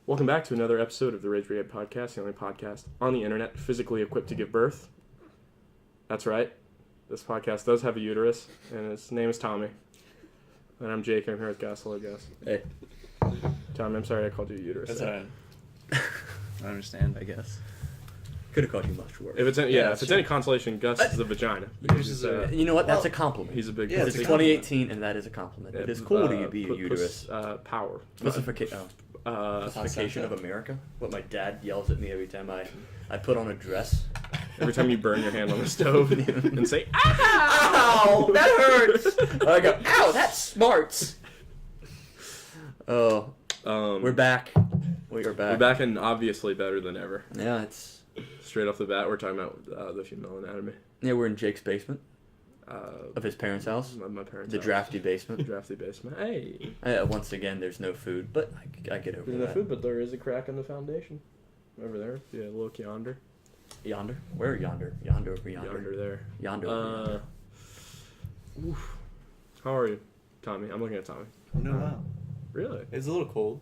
Welcome back to another episode of the Brigade podcast, the only podcast on the internet physically equipped to give birth. That's right. This podcast does have a uterus, and his name is Tommy. And I'm Jake, and I'm here with Gus. Hello, Gus. Hey. Tommy, I'm sorry I called you a uterus. That's alright. I understand, I guess. Could have called you much worse. If it's any consolation, Gus is the vagina. You know what? That's a compliment. He's a big... Yeah, it's 2018, and that is a compliment. It is cool to be a uterus. Power. Specification of America. What my dad yells at me every time I put on a dress. Every time you burn your hand on the stove and say, "Ow, that hurts!" I go, "Ow, that smarts." Oh, we're back. We are back. We're back and obviously better than ever. Yeah, it's... Straight off the bat, we're talking about the female anatomy. Yeah, we're in Jake's basement. Of his parents' house. My parents' The house. drafty basement. The drafty basement. Hey. Once again, there's no food, but I get over There's that. no food, but there is a crack in the foundation. Over there. Yeah, look yonder. Yonder? Where yonder? Yonder over yonder. Yonder there. Yonder over yonder. Oof. How are you, Tommy? I'm looking at Tommy. I'm doing well. Really? It's a little cold.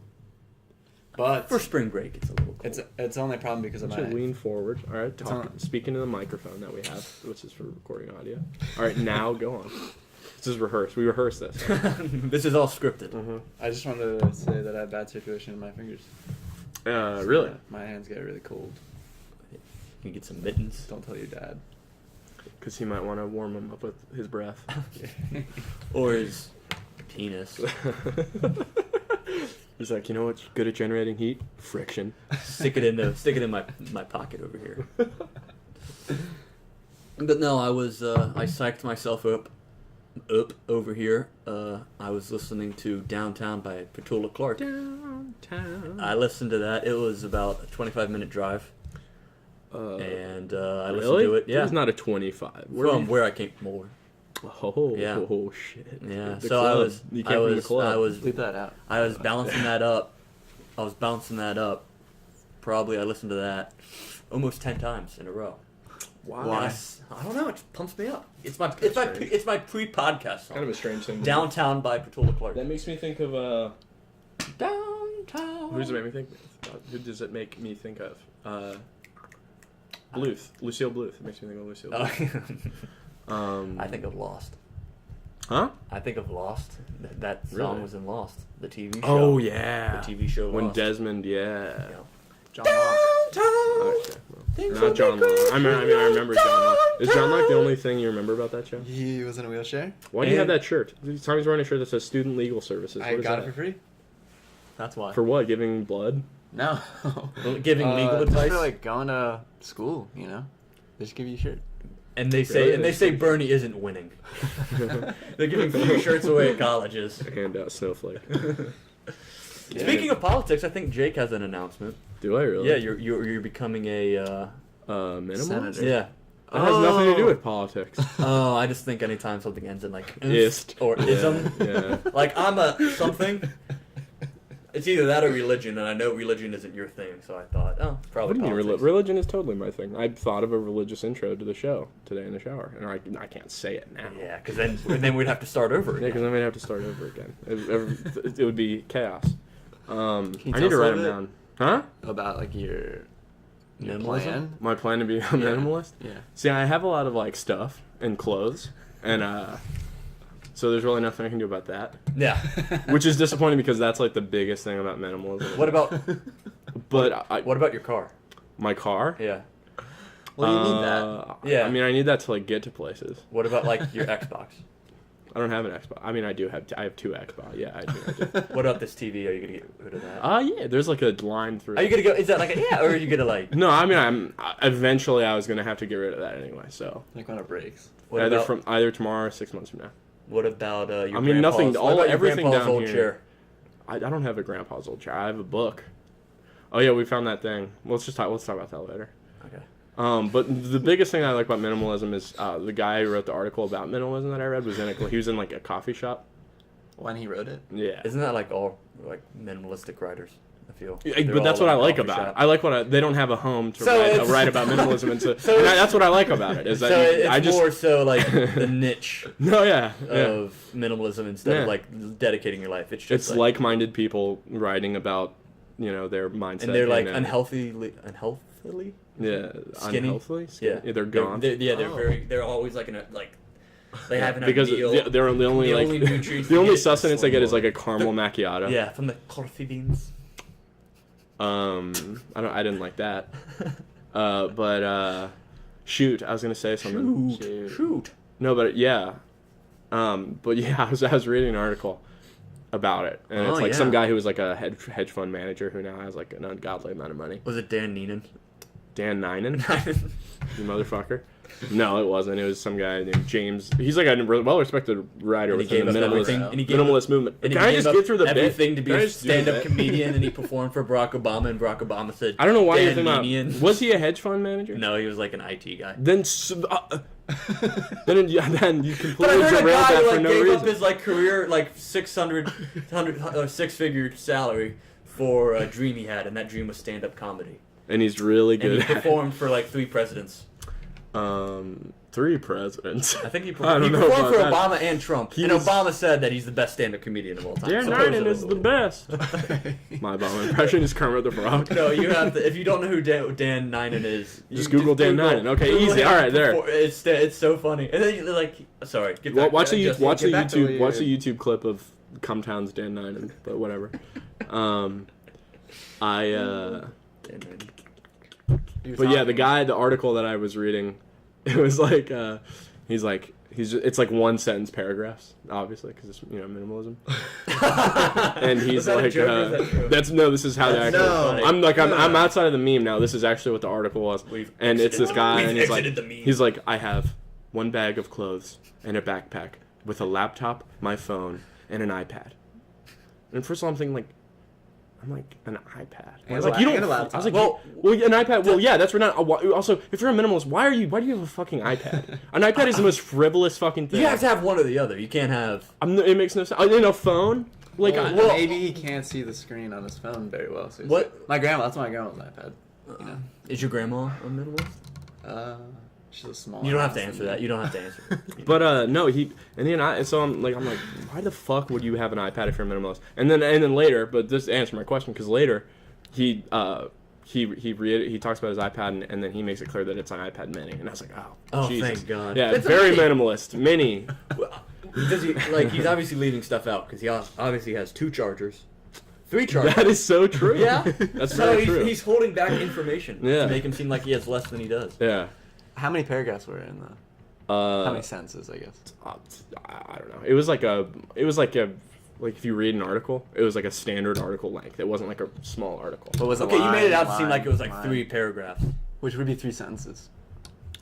But For spring break, it's a little cold. it's only a problem because of You my... should lean forward. All right, speaking to the microphone that we have, which is for recording audio. All right, now go on. This is rehearsed. We rehearsed this. This is all scripted. Mm-hmm. I just wanted to say that I have bad circulation in my fingers. Really? Yeah, my hands get really cold. You get some mittens. Don't tell your dad. Because he might want to warm them up with his breath. Or his penis. He's like, you know what's good at generating heat? Friction. Stick it in my pocket over here. But no, I psyched myself up over here. I was listening to Downtown by Petula Clark. Downtown. I listened to that. It was about a 25-minute drive. And I listened really? to it. Yeah. It was not a 25. From where I came from. More. Oh, Yeah. Oh, shit. Yeah. The So club. You came from the club. I was Leave that out. I was balancing that up. Probably I listened to that almost 10 times in a row. Wow. Why? I don't know. It pumps me up. It's my pre-podcast song. Kind of a strange thing. Downtown by Petula Clark. That makes me think of Downtown. Who does it make me think? Who does it make me think of? Bluth. Lucille Bluth. It makes me think of Lucille Bluth. I think of Lost. Huh? I think of Lost. That song Really? was in Lost, the TV show. Oh yeah. The TV show When Lost. Desmond, yeah. Yeah. John Locke. Okay, well, not John Locke. I remember John Locke. Is John Locke the only thing you remember about that show? He was in a wheelchair. Why do you have that shirt? Tommy's wearing a shirt that says Student Legal Services. I What is got that? it for free. That's why. For what? Giving blood? No. Giving legal advice. Just for like going to school, you know? They just give you a shirt. And they say Bernie isn't winning. They're giving free shirts away at colleges. Hand out snowflake. Yeah. Speaking of politics, I think Jake has an announcement. Do I really? Yeah, you're becoming a minimalist? Senator. yeah. That has nothing to do with politics. Oh, I just think anytime something ends in like Ist. or ism, Yeah. like I'm a something. It's either that or religion, and I know religion isn't your thing, so I thought, What probably do you mean? politics. Religion is totally my thing. I thought of a religious intro to the show today in the shower, and I can't say it now. Yeah, because then we'd have to start over Yeah, again. because then we'd have to start over again. It would be chaos. Can I you need tell to us a write them little down. Huh? About like your Minimalism? plan. My plan to be a minimalist? Yeah. See, I have a lot of like stuff and clothes, and so there's really nothing I can do about that. Yeah. Which is disappointing because that's like the biggest thing about minimalism. What about But what about your car? my car? Yeah. Well, you need that. Yeah. I mean, I need that to like get to places. What about like your Xbox? I don't have an Xbox. I mean, I have two Xbox. Yeah, I do. What about this TV? Are you gonna get rid of that? Yeah. There's like a line through. Are you gonna go? Is that like or are you gonna like? No, I mean, eventually I was gonna have to get rid of that anyway. So Like when it breaks. What either about tomorrow or 6 months from now. what about your? I mean, nothing- grandpa's- what about your everything grandpa's down old here. chair? I don't have a grandpa's old chair. I have a book. Oh yeah, we found that thing. Let's talk about that later. Okay. But the biggest thing I like about minimalism is the guy who wrote the article about minimalism that I read was he was in like a coffee shop. When he wrote it? Yeah. Isn't that like all like minimalistic writers? I feel. Yeah, They're but that's all what I in a like coffee about it. shop. I like they don't have a home to So it's- write about minimalism, and So it's- that's what I like about it. Is that So it's I just more so like the niche no yeah. of minimalism instead Yeah. of like dedicating your life. It's just It's like-minded people writing about their mindset. And they're like and, unhealthily. Yeah, Skinny? unhealthily. Yeah, They're gone. They're always like they haven't had a because meal. they're the only The like only nutrients the they only get is sustenance they get is slim like a caramel macchiato. Yeah, from the coffee beans. I didn't like that. But shoot, I was gonna say something. Shoot. No, but yeah. But yeah, I was reading an article about it, and it's like some guy who was like a hedge fund manager who now has like an ungodly amount of money. Was it Dan Neenan? Dan Ninen? You motherfucker. No, it wasn't. It was some guy named James. He's like a well-respected writer within the minimalist movement. And Can I just get through the everything bit? to be a stand-up comedian, and he performed for Barack Obama, and Barack Obama said, I don't know why you're Dan thinking Neenan. about... Was he a hedge fund manager? No, he was like an IT guy. Then then you completely But I heard a derailed guy that who for like, no gave reason. up his like career, like 6-figure salary for a dream he had, and that dream was stand-up comedy. And he's really And good he performed for like 3 presidents. 3 presidents. I think he I don't know performed for about Obama and Trump. He and was- Obama said that he's the best stand-up comedian of all time. Dan Supposedly. Ninen is the best. My Obama impression is Kermit the Frog. No, you have to. If you don't know who Dan Ninen is, Just Google Dan Ninen. Okay, easy. him All right, there. It's so funny. And then you're like, sorry, get back. Watch the get back to YouTube clip of Cumtown's Dan Ninen, but whatever. Dan Ninen. But yeah, the article that I was reading, it was like, it's like 1 sentence paragraphs, obviously, because it's minimalism. And he's Was that a like, joke or is that true? this is how the actual. No. I'm outside of the meme now. This is actually what the article was, and it's this guy, and he's like, I have 1 bag of clothes and a backpack with a laptop, my phone, and an iPad. And first of all, I'm thinking an iPad. I was like, you don't. And a laptop. I was like, well, an iPad. Well, yeah, that's not. Also, if you're a minimalist, why do you have a fucking iPad? An iPad is the most frivolous fucking thing. You have to have one or the other. You can't have. It makes no sense. A phone. Like, maybe he can't see the screen on his phone very well. So What? That's my grandma's iPad. You know. Is your grandma a minimalist? She's a small. You don't have to answer that. You don't have to answer. But no, so I'm like, why the fuck would you have an iPad if you're a minimalist? And then later, but this answered my question because later, he talks about his iPad and then he makes it clear that it's an iPad Mini, and I was like, oh Jesus. Thank God. Yeah, It's very a mini. minimalist, mini. Does he he's obviously leaving stuff out because he obviously has 2 chargers, 3 chargers. That is so true. Yeah, That's so very true. he's holding back information Yeah. to make him seem like he has less than he does. Yeah. How many paragraphs were in the? How many sentences, I guess? I don't know. It was like if you read an article, it was like a standard article length. It wasn't like a small article. What was Okay, you made it out to seem like it was like 3 paragraphs. Which would be 3 sentences.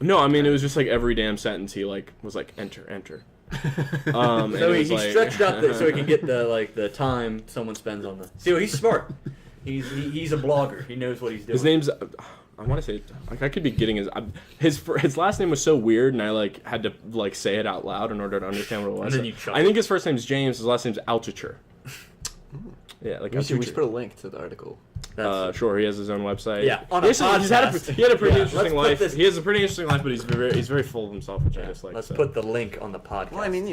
No, I mean it was just like every damn sentence he was like enter. And So it he was like- stretched out so he can get the time someone spends on the. See, he's smart. He's a blogger. He knows what he's doing. His name's. I want to say I could be getting his last name was so weird, and I had to say it out loud in order to understand what it was. And then you chuckled. I think his first name's James. His last name's Altucher. Yeah, like We should Altucher. put a link to the article. Sure, he has his own website. Yeah, on he a has podcast. he had a pretty Yeah, interesting let's put life. this- He has a pretty interesting life, but he's very full of himself, which I dislike. Let's so. put the link on the podcast. Well, I mean,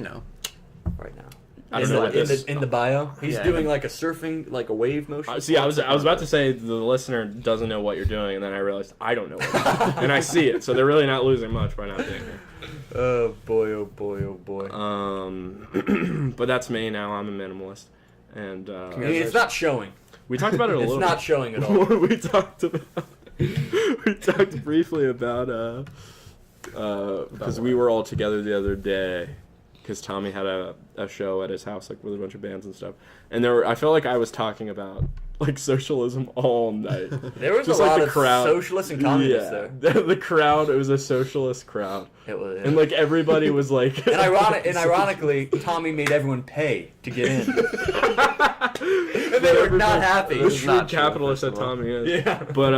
right now. I don't know what this. In the bio, he's Yeah, doing yeah. like a surfing, like a wave motion. See, I was about to say the listener doesn't know what you're doing, and then I realized I don't know what you're doing. And I see it, so they're really not losing much by not being here. Oh boy, oh boy, oh boy. But that's me now. I'm a minimalist, and I mean, it's not showing. we talked about it a It's little. not showing at all. we talked briefly about because we were all together the other day because Tommy had a show at his house with a bunch of bands and stuff, and I felt like I was talking about socialism all night. There was Just a lot the of crowd. socialists and communists there. The crowd, it was a socialist crowd, It was, and everybody was like. and ironically, Tommy made everyone pay to get in. And they were not happy. The shrewd capitalist that Tommy is. Yeah. But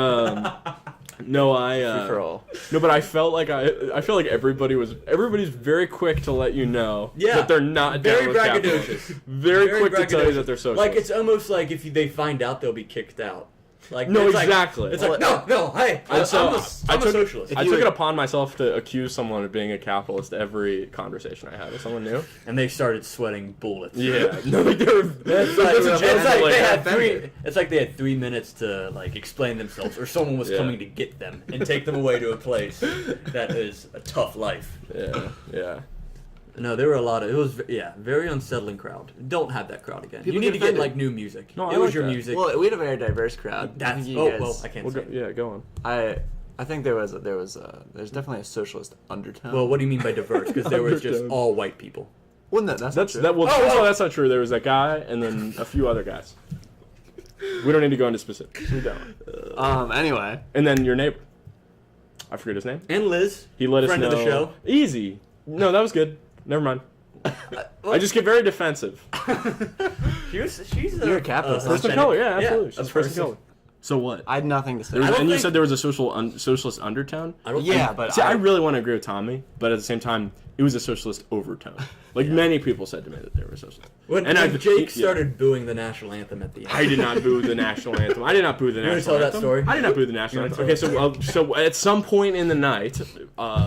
no, Free for all. No, but I felt like everybody's very quick to let you know that they're not Very down with capitalism. braggadocious. Very quick to tell you braggadocious. that they're socialist. Like it's almost like if they find out, they'll be kicked out. Like No, it's exactly. Like, it's like no, hey, And so I'm a socialist. I took it upon myself to accuse someone of being a capitalist every conversation I had with someone new. And they started sweating bullets. Yeah, no, like they were. It's like they had 3 minutes to like explain themselves, or someone was coming to get them and take them away to a place that is a tough life. Yeah. No, there were a lot of. It was very unsettling crowd. Don't have that crowd again. People you need to get defended. like new music. No, it I was like your that. music. Well, we had a very diverse crowd. That's I can't Well, say. go on. I think there's definitely a socialist undertone. Well, what do you mean by diverse? Because there was just Undertone. all white people. Well, no, that's not true. First of all, that's not true. There was that guy and then a few other guys. We don't need to go into specifics. We don't. Anyway, And then your neighbor. I forget his name. And Liz, He let friend us know. of the show. Easy. No, that was good. Never mind. I just get very defensive. She's You're a capitalist. Person of color, yeah, absolutely. Yeah, She's a person of color. So what? I had nothing to say. And you think- said there was a socialist undertone? I don't Yeah, think, but See, I really want to agree with Tommy, but at the same time, it was a socialist overtone. Like many people said to me that they were socialist. when Jake started booing the national anthem at the end. I did not boo the national anthem. I did not boo the wanna national tell that anthem. story? I did not boo the national You anthem. wanna Okay, so at some point in the night,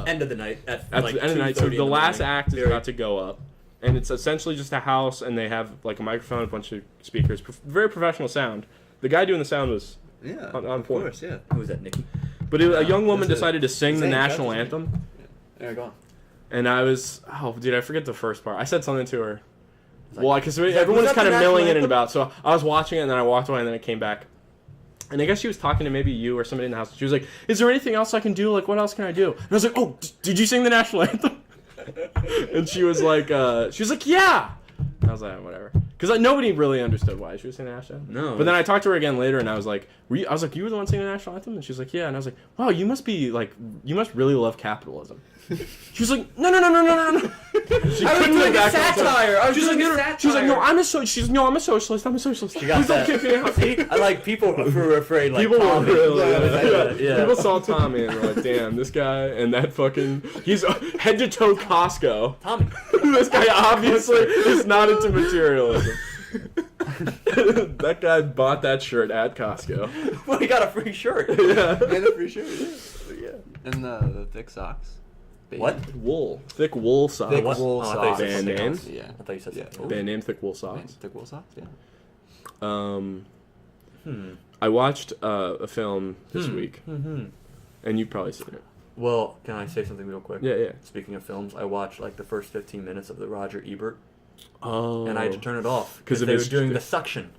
End of the night at at like the end of the night, so 2:30 in the last morning. act is about to go up, and it's essentially just a house, and they have like a microphone, a bunch of speakers, very professional sound. The guy doing the sound was Yeah, on of point. course, yeah. Who was that, Nikki? But a young woman that's it. decided to sing the Same, national that's it. anthem, There, go on. and I was, I forget the first part. I said something to her. Like- Well, because was everyone's that kind the of milling national in and anthem? about, so I was watching it, and then I walked away, and then I came back. And I guess she was talking to maybe you or somebody in the house. She was like, "Is there anything else I can do? Like, what else can I do?" And I was like, "Oh, did you sing the national anthem?" And she was like, "Yeah." And I was like, "Whatever," because nobody really understood why she was singing the national anthem. No. But then I talked to her again later, and I was like, "You were the one singing the national anthem?" And she was like, "Yeah." And I was like, "Wow, you must really love capitalism." She was like, "No." She I was couldn't doing get a back on satire. I was She's like, doing a no, she's like, satire. no, I'm a socialist. I'm a socialist. She got Please don't that. kick me out. See, I like people who were afraid. Like People were Tommy. really, Yeah. People saw Tommy and were like, damn, this guy and that fucking, he's head to toe Costco. Tommy. This guy obviously is not into materialism. That guy bought that shirt at Costco. Well, he got a free shirt. Yeah. And for sure, yeah. And the thick socks. What? Wool. Thick wool socks. Thick What? wool Oh, I thought you socks. said Band something name? else. Yeah. I thought you said Yeah. something. Band name Thick Wool Socks. Thick wool socks, yeah. I watched a film this week, and you've probably seen it. Well, can I say something real quick? Yeah. Speaking of films, I watched like the first 15 minutes of the Roger Ebert, Oh. and I had to turn it off 'Cause because of they were his- doing the suction.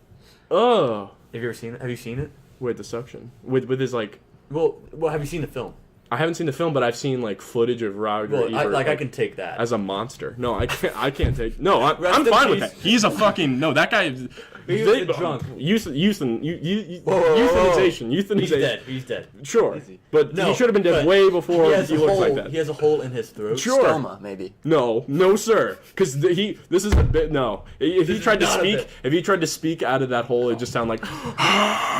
Oh. Have you ever seen it? Have you seen it? Wait, the suction. With his like. Well, have you seen the film? I haven't seen the film, but I've seen like footage of Roger Well, Ebert. I can take that. as a monster. No, I can't. I can't take. No, Rest I'm in fine with peace. that. He's a fucking no. That guy. He was a drunk. Euthanization. He's Euthanization. dead. He's dead. Sure, Easy. but No, he should have been dead but way before He he, has a looks hole. like that. He has a hole in his throat. Sure. Stoma, maybe. No, sir. Because this is a bit. No, if he tried to not a speak, bit. if he tried to speak out of that hole, it just sounded like.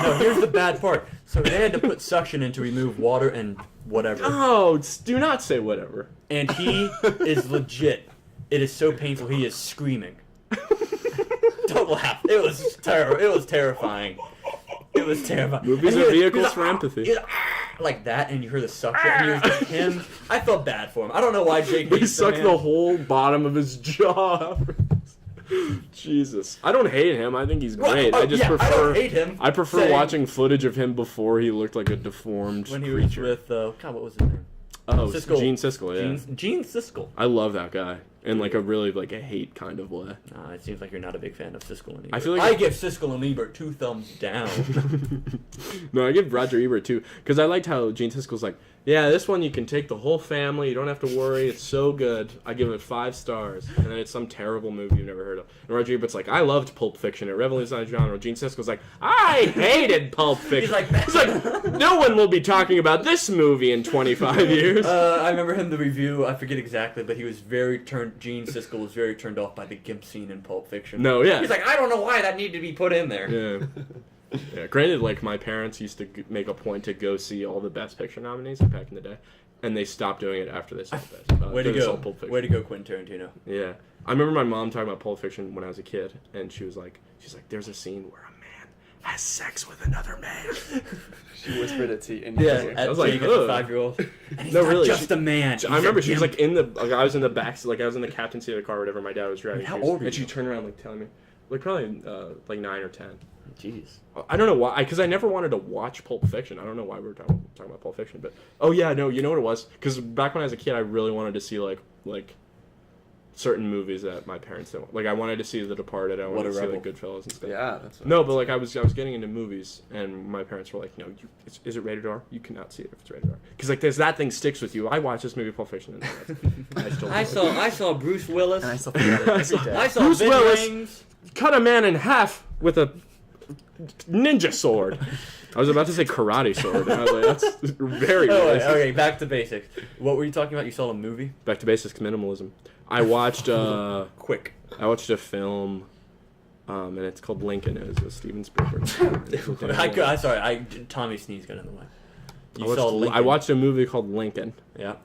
No, here's the bad part. So they had to put suction in to remove water and whatever. Oh, do not say whatever. And he is legit. It is so painful. He is screaming. Don't laugh. It was terrible. It was terrifying. It was terrifying. Movies And are he was vehicles like, for empathy. he was like that, and you hear the suction. And you hear him. I felt bad for him. I don't know why Jake. He hates sucked man. the whole bottom of his jaw. Jesus, I don't hate him. I think he's Well, great. oh, I just yeah, prefer. I don't hate him. I prefer Saying- watching footage of him before he looked like a deformed when he creature. was with God. What was his name? Oh, Siskel. Gene Siskel, yeah. Gene Siskel. I love that guy in like a really like a hate kind of way. It seems like you're not a big fan of Siskel and Ebert. I feel like I give Siskel and Ebert 2 thumbs down. No, I give Roger Ebert too because I liked how Gene Siskel's like, yeah, this one you can take the whole family. You don't have to worry. It's so good. I give it 5 stars, and then it's some terrible movie you've never heard of. And Roger Ebert's like, I loved Pulp Fiction. It revolutionized genre. Gene Siskel's like, I hated Pulp Fiction. He's like, no one will be talking about this movie in 25 years. I remember him the review. I forget exactly, but he was very Gene Siskel was very turned off by the gimp scene in Pulp Fiction. No, yeah. He's like, I don't know why that needed to be put in there. Yeah. Yeah. Granted, like my parents used to make a point to go see all the Best Picture nominees back in the day, and they stopped doing it after they saw Best. Way to they saw go! Pulp Fiction. Way to go, Quentin Tarantino. Yeah, I remember my mom talking about Pulp Fiction when I was a kid, and she's like, there's a scene where a man has sex with another man. She whispered it to you. And Yeah, I was so like, you get the ugh. 5-year-old. And he's No, not really, just a man. I remember she was like in the, like I was in the back, like I was in the captain's seat of the car, or whatever my dad was driving. How old were and she you? turned around like telling me, like probably like 9 or 10. Jeez. I don't know why, because I never wanted to watch Pulp Fiction. I don't know why we were talking about Pulp Fiction, but oh yeah, no, you know what it was? Because back when I was a kid, I really wanted to see like certain movies that my parents didn't. Like I wanted to see The Departed. I wanted to see like Goodfellas and stuff. Yeah, that's what No, but like I was getting into movies, and my parents were like, "No, is it rated R? You cannot see it if it's rated R." Because like that thing sticks with you. I watched this movie Pulp Fiction, and I saw Bruce Willis. And I still think about it every day. I saw Bruce Ving Willis Rhames. cut a man in half with a ninja sword. I was about to say karate sword, and I was like, "That's very." Oh, wait, racist. okay, back to basics. What were you talking about? You saw a movie? Back to basics, minimalism. I watched Quick. I watched a film, and it's called Lincoln. It was a Steven Spielberg. Tommy sneezed got in the way. I watched a movie called Lincoln. Yeah.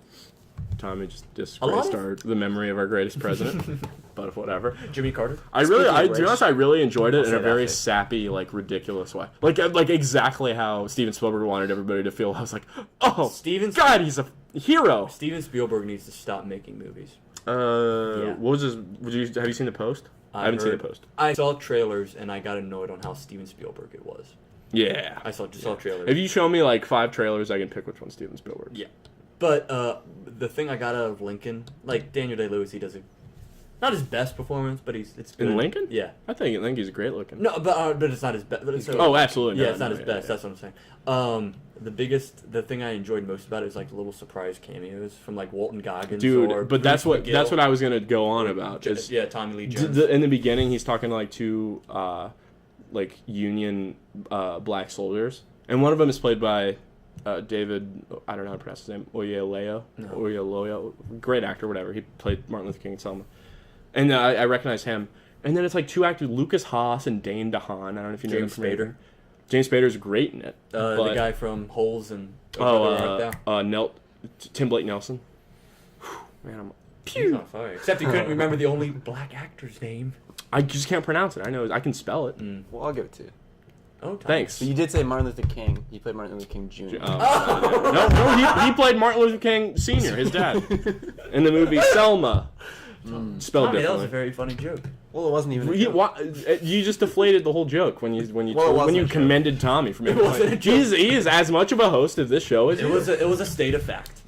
Tommy just disgraced the memory of our greatest president, but whatever. Jimmy Carter. To be honest, I really enjoyed it in say a very that. sappy, like ridiculous way. Like exactly how Steven Spielberg wanted everybody to feel. I was like, oh, God, he's a hero. Steven Spielberg needs to stop making movies. What was his? Have you seen The Post? I haven't seen The Post. I saw trailers and I got annoyed on how Steven Spielberg it was. Yeah. I saw trailers. If you show me like 5 trailers, I can pick which one's Steven Spielberg. Yeah. But the thing I got out of Lincoln, like Daniel Day-Lewis, he does not his best performance, but it's good. In Lincoln? Yeah. I think he's great looking. No, but it's not his best. Oh, absolutely. Yeah, it's not his best. That's what I'm saying. The thing I enjoyed most about it is like the little surprise cameos from like Walton Goggins. Dude, or but Bruce McGill. that's what I was gonna go on about. Is Tommy Lee Jones. in the beginning, he's talking to like 2 like Union black soldiers, and one of them is played by David. I don't know how to pronounce his name. Oyelowo. Great actor, whatever. He played Martin Luther King in Selma, and I recognize him. And then it's like 2 actors, Lucas Haas and Dane DeHaan. I don't know if you know James them from Spader. anything. James Spader's great in it. The guy from Holes and Tim Blake Nelson. Whew, man, He's on fire. Except he couldn't remember the only black actor's name. I just can't pronounce it. I know I can spell it. Well, I'll give it to you. Oh, Thanks. So you did say Martin Luther King. You played Martin Luther King Jr. No, he played Martin Luther King Sr., his dad, in the movie Selma. Spelled Tommy, differently. that was a very funny joke. Well, it wasn't even a joke. You just deflated the whole joke when you commended Tommy for making wasn't a it. joke. He is as much of a host of this show as It was a state of fact.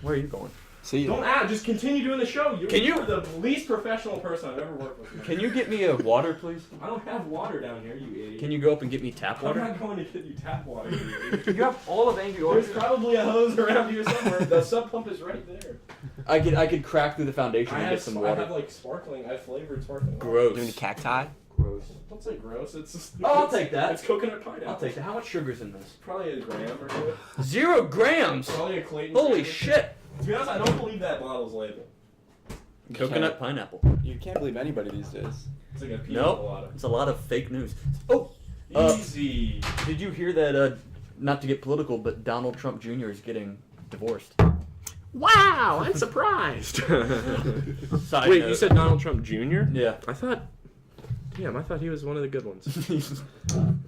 Where are you going? See, just continue doing the show. You're the least professional person I've ever worked with. Can you get me a water, please? I don't have water down here, you idiot. Can you go up and get me tap water? I'm not going to get you tap water, you idiot. You have all of Angry There's Orchard. probably a hose around here somewhere. The sub pump is right there. I could crack through the foundation and get some water. I have like sparkling. I have flavored sparkling water. Gross. doing the cacti. Gross. Don't say gross. It's just, Oh, I'll take that. It's coconut pineapple. I'll take that. How much sugar's in this? Probably a gram or two. 0 grams. Probably a Clayton. Holy standard. shit. To be honest, I don't believe that bottle's label. Coconut pineapple. You can't believe anybody these days. It's like a pina Nope. colada. It's a lot of fake news. Oh. Easy. Did you hear that? Not to get political, but Donald Trump Jr. is getting divorced. Wow, I'm surprised. Side Wait, note. you said Donald Trump Jr.? Yeah. I thought he was one of the good ones.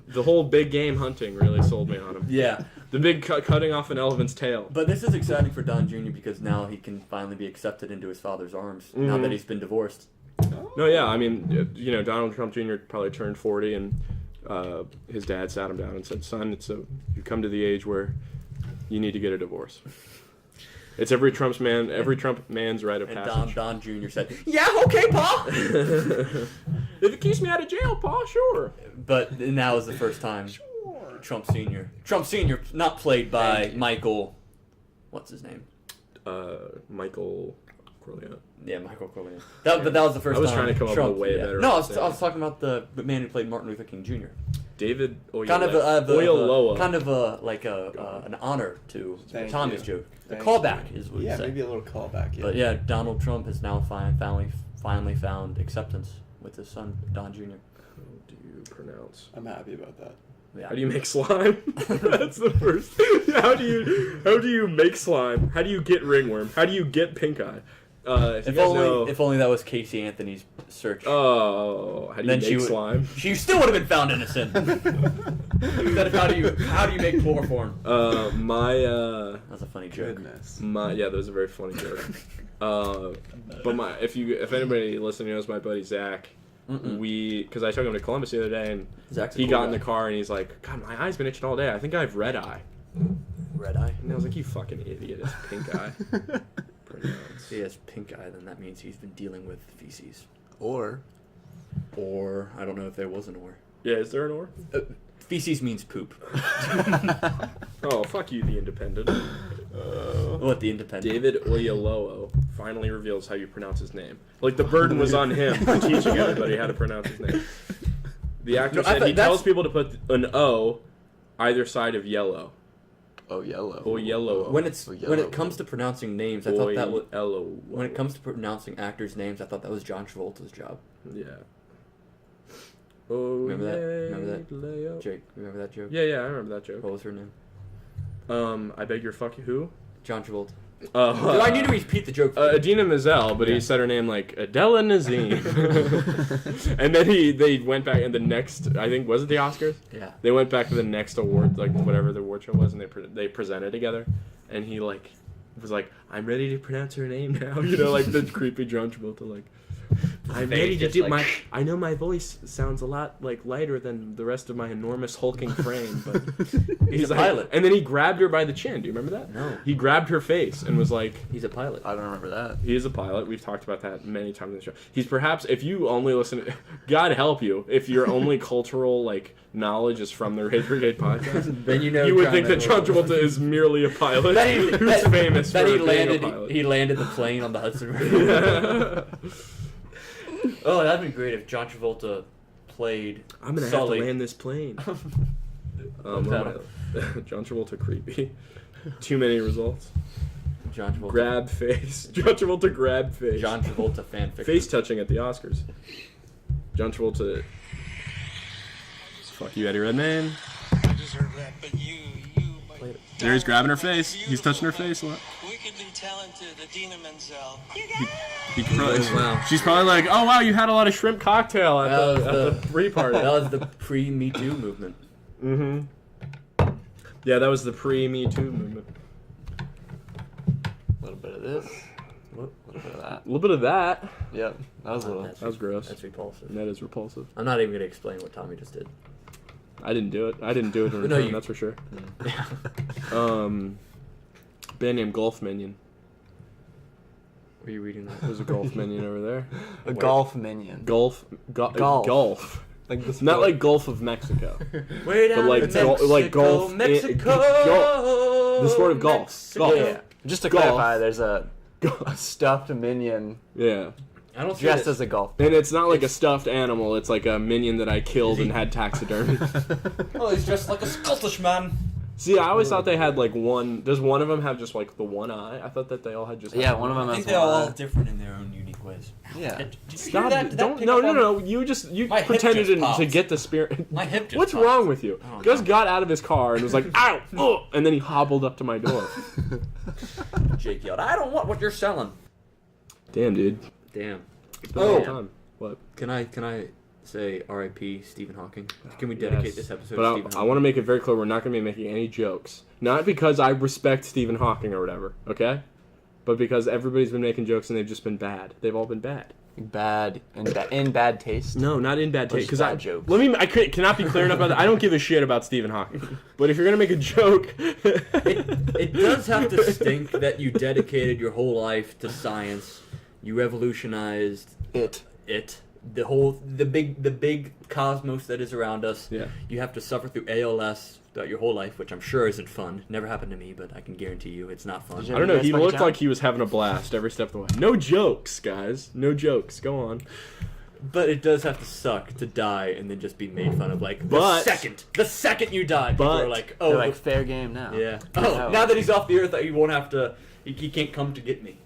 The whole big game hunting really sold me on him. Yeah. The big cutting off an elephant's tail. But this is exciting for Don Jr. because now he can finally be accepted into his father's arms now that he's been divorced. No, yeah, I mean, Donald Trump Jr. probably turned 40, and his dad sat him down and said, "Son, you come to the age where you need to get a divorce. It's every Trump man's rite of And passage." Don Jr. said, "Yeah, okay, Pa." If it keeps me out of jail, Pa, sure. But now is the first time Trump Sr. Not played by Michael. What's his name? Michael Corleone. Yeah, Michael Corleone. But that was the first time. I was trying to come up with a way better No, I was talking about the man who played Martin Luther King Jr. David Oyelowo. Kind of an honor to Thank Tommy's you. joke. The Thank callback is what you Yeah, say. maybe a little callback. Yeah. But yeah, Donald Trump has now finally found acceptance with his son Don Jr. How do you pronounce? I'm happy about that. Yeah. How do you make slime? That's the first. How do you make slime? How do you get ringworm? How do you get pink eye? If you guys know... If only that was Casey Anthony's search. Oh, how do you make slime? She still would have been found innocent. Instead of how do you make chloroform? That's a funny joke. Goodness. That was a very funny joke. But if anybody listening knows my buddy Zach, because I took him to Columbus the other day, and he got in the car and he's like, God, my eye's been itching all day. I think I have red eye. Red eye? And I was like, you fucking idiot, it's pink eye. If he has pink eye, then that means he's been dealing with feces. Or, I don't know if there was an or. Yeah, is there an or? Feces means poop. Oh, fuck you, The Independent. What, The Independent? David Oyelowo finally reveals how you pronounce his name. Like, the burden was on him for teaching everybody how to pronounce his name. The actor said he tells people to put an O either side of yellow. Oh, yellow. Oh, yellow. When it comes to pronouncing names, I thought that was... Yellow. When it comes to pronouncing actors' names, I thought that was John Travolta's job. Yeah. Oh, Remember that? Leo. Jake, remember that joke? Yeah, I remember that joke. What was her name? I beg your fucking who? John Travolta. I need to repeat the joke. Adina Menzel, but he said her name like Adela Nazim. And then they went back in the next, I think, was it the Oscars? Yeah. They went back to the next award, like whatever the award show was, and they presented together. And he like was like, I'm ready to pronounce her name now. You know, like the creepy John Travolta, like. I'm ready to do I know my voice sounds a lot like lighter than the rest of my enormous hulking frame, but he's a pilot. And then he grabbed her by the chin. Do you remember that? No. He grabbed her face and was like, he's a pilot. I don't remember that. He is a pilot. We've talked about that many times in the show. He's perhaps, if you only listen, God help you, if your only cultural like knowledge is from the Rage Brigade podcast, then you know you would think that John Travolta is merely a pilot who's famous for being a pilot. He landed the plane on the Hudson River. Oh, that'd be great if John Travolta played I'm gonna Sully. have to land this plane. John Travolta creepy. Too many results. John Travolta. Grab face. John Travolta grab face. John Travolta fanfiction. Face touching at the Oscars. John Travolta. Fuck you, Eddie Redmayne. I deserve that, but you. There he's grabbing her face. He's touching her face a lot. Wickedly talented Adina Menzel. She's probably like, oh wow, you had a lot of shrimp cocktail at the pre-party. That was the pre-Me Too movement. Mm-hmm. Yeah, that was the pre-Me Too movement. A little bit of this. A little bit of that. A little bit of that. Yep, that was a little. That was gross. That's repulsive. That is repulsive. I'm not even going to explain what Tommy just did. I didn't do it. I didn't do it in return, that's for sure. Band named Golf Minion. Were you reading that? There's a golf minion over there. A golf minion. Golf. Golf. Like the Not like Gulf of Mexico. Way down like Mexico, like golf. Mexico. The sport of golf. Golf. Yeah. Just to Golf. clarify, there's a stuffed minion Yeah. I don't see dressed this. as a golf. And it's not like a stuffed animal. It's like a minion that I killed and had taxidermy. Oh, he's dressed like a Scottish man. See, I always thought they had like one. Does one of them have just like the one eye? I thought that they all had just. Yeah, one of them I has think they're one all eye. different in their own unique ways. Yeah. Did you Stop! hear that? Did that Don't! pick No! up on- No! You just you My hip pretended just to popped. get the spirit. My hip just What's popped. wrong with you? Oh, Gus no. got out of his car and was like, "Ow!" Oh, and then he hobbled up to my door. Jake yelled, "I don't want what you're selling." Damn, dude. Damn. It's been a long time. What? Can I say R.I.P. Stephen Hawking? Can we dedicate Yes. this episode But to Stephen Hawking? I want to make it very clear we're not going to be making any jokes. Not because I respect Stephen Hawking or whatever, okay? But because everybody's been making jokes and they've just been bad. They've all been bad. Bad in bad taste. No, not in bad taste. just bad jokes. I cannot be clear enough about that. I don't give a shit about Stephen Hawking. But if you're going to make a joke... It does have to stink that you dedicated your whole life to science. You revolutionized It. the big cosmos that is around us. Yeah. You have to suffer through ALS throughout your whole life, which I'm sure isn't fun. Never happened to me, but I can guarantee you it's not fun. Did you I don't know. Yes, He Michael looked Jackson. like he was having a blast every step of the way. No jokes, guys. No jokes. Go on. But it does have to suck to die and then just be made fun of. Like But- the second you die, people But- are like, They're oh, like fair game now. yeah. No. Oh, now that he's off the earth, he won't have to. He can't come to get me.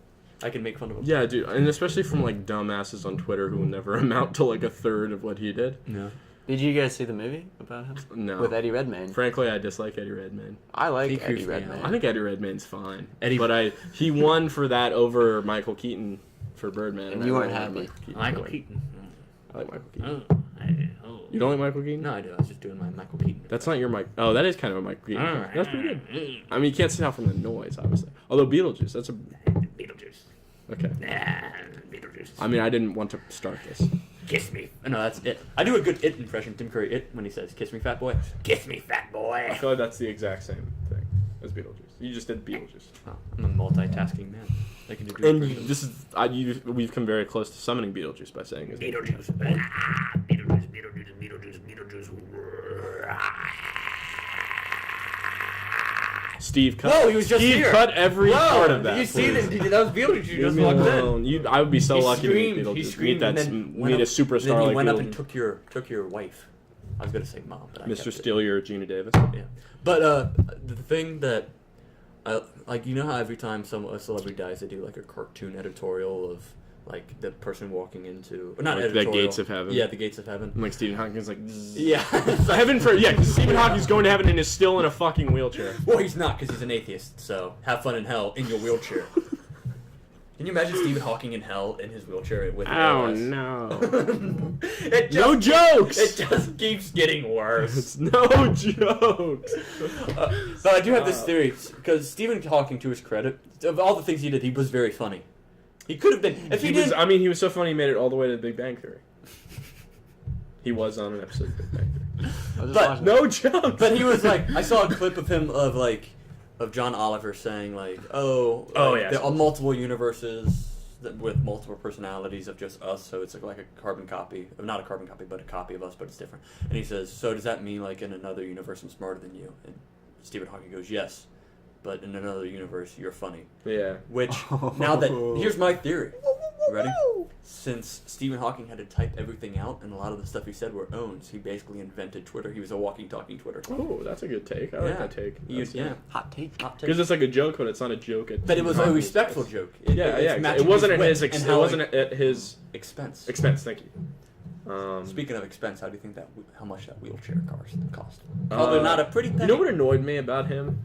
I can make fun of him. Yeah, dude. And especially from, like, dumbasses on Twitter who will never amount to, like, a third of what he did. No. Did you guys see the movie about him? No. With Eddie Redmayne. Frankly, I dislike Eddie Redmayne. I like He Eddie creeps me Redmayne. out. I think Eddie Redmayne's fine. Eddie- But he won for that over Michael Keaton for Birdman. And I you don't weren't want happy. Michael to win. Keaton. I like Michael Keaton. Oh. You don't like Michael Keaton? No, I do. I was just doing my Michael Keaton. That's not your Mike. Oh, that is kind of a Michael Keaton. That's pretty good. I mean, you can't tell from the noise, obviously. Although Beetlejuice, that's a... Beetlejuice. Okay. Beetlejuice. I mean, I didn't want to start this. Kiss me. No, that's it. I do a good it impression. Tim Curry it when he says, "Kiss me, fat boy." Kiss me, fat I boy. feel like that's the exact same thing as Beetlejuice. You just did Beetlejuice. Oh, I'm a multitasking man. I can do And impressions. this is... we've come very close to summoning Beetlejuice by saying this. Beetlejuice. Beetlejuice. Beetlejuice. Steve cut. Whoa, he was just Steve here. got every part of that. Did you see please. that? That was Beetlejuice. You Leave just me walked in. alone. I would be so He lucky screamed, to meet he Beetlejuice. screamed, Meet and then meet went a up- superstar then he like went up Beetlejuice. and took your wife. I was gonna say mom, but I Mr. kept it. Steele or Gina Davis. Yeah, but the thing that, like, you know how every time a celebrity dies, they do like a cartoon editorial of like the person walking into, or not Like the editorial. gates of heaven. Yeah, the gates of heaven. And like Stephen Hawking's like, zzz. Yeah, heaven for because Stephen Hawking's going to heaven and is still in a fucking wheelchair. Well, he's not because he's an atheist. So have fun in hell in your wheelchair. Can you imagine Stephen Hawking in hell in his wheelchair with? Oh ALS? no! It just, No jokes. It just keeps getting worse. It's no jokes. But I do have this theory because Stephen Hawking, to his credit, of all the things he did, he was very funny. He could have been if he was, did. I mean, he was so funny. He made it all the way to the Big Bang Theory. He was on an episode of Big Bang Theory. I was just But watching No jokes. But he was like, I saw a clip of him of John Oliver saying like, yeah. there are multiple universes with multiple personalities of just us, so it's like a carbon copy, not a carbon copy, but a copy of us, but it's different. And he says, so does that mean like in another universe I'm smarter than you? And Stephen Hawking goes, yes, but in another universe you're funny. Yeah. Which now that here's my theory. Ready? Since Stephen Hawking had to type everything out, and a lot of the stuff he said were owns, he basically invented Twitter. He was a walking, talking Twitter. Oh, that's a good take. I like Yeah. that take. Yeah. hot take. Because it's like a joke, but it's not a joke. But it was a respectful joke. Yeah, It's yeah. matching It wasn't at wit his. and It how, wasn't like, at his expense. expense. Thank you. Speaking of expense, how do you think how much that wheelchair cost? Probably not a pretty penny. You know what annoyed me about him?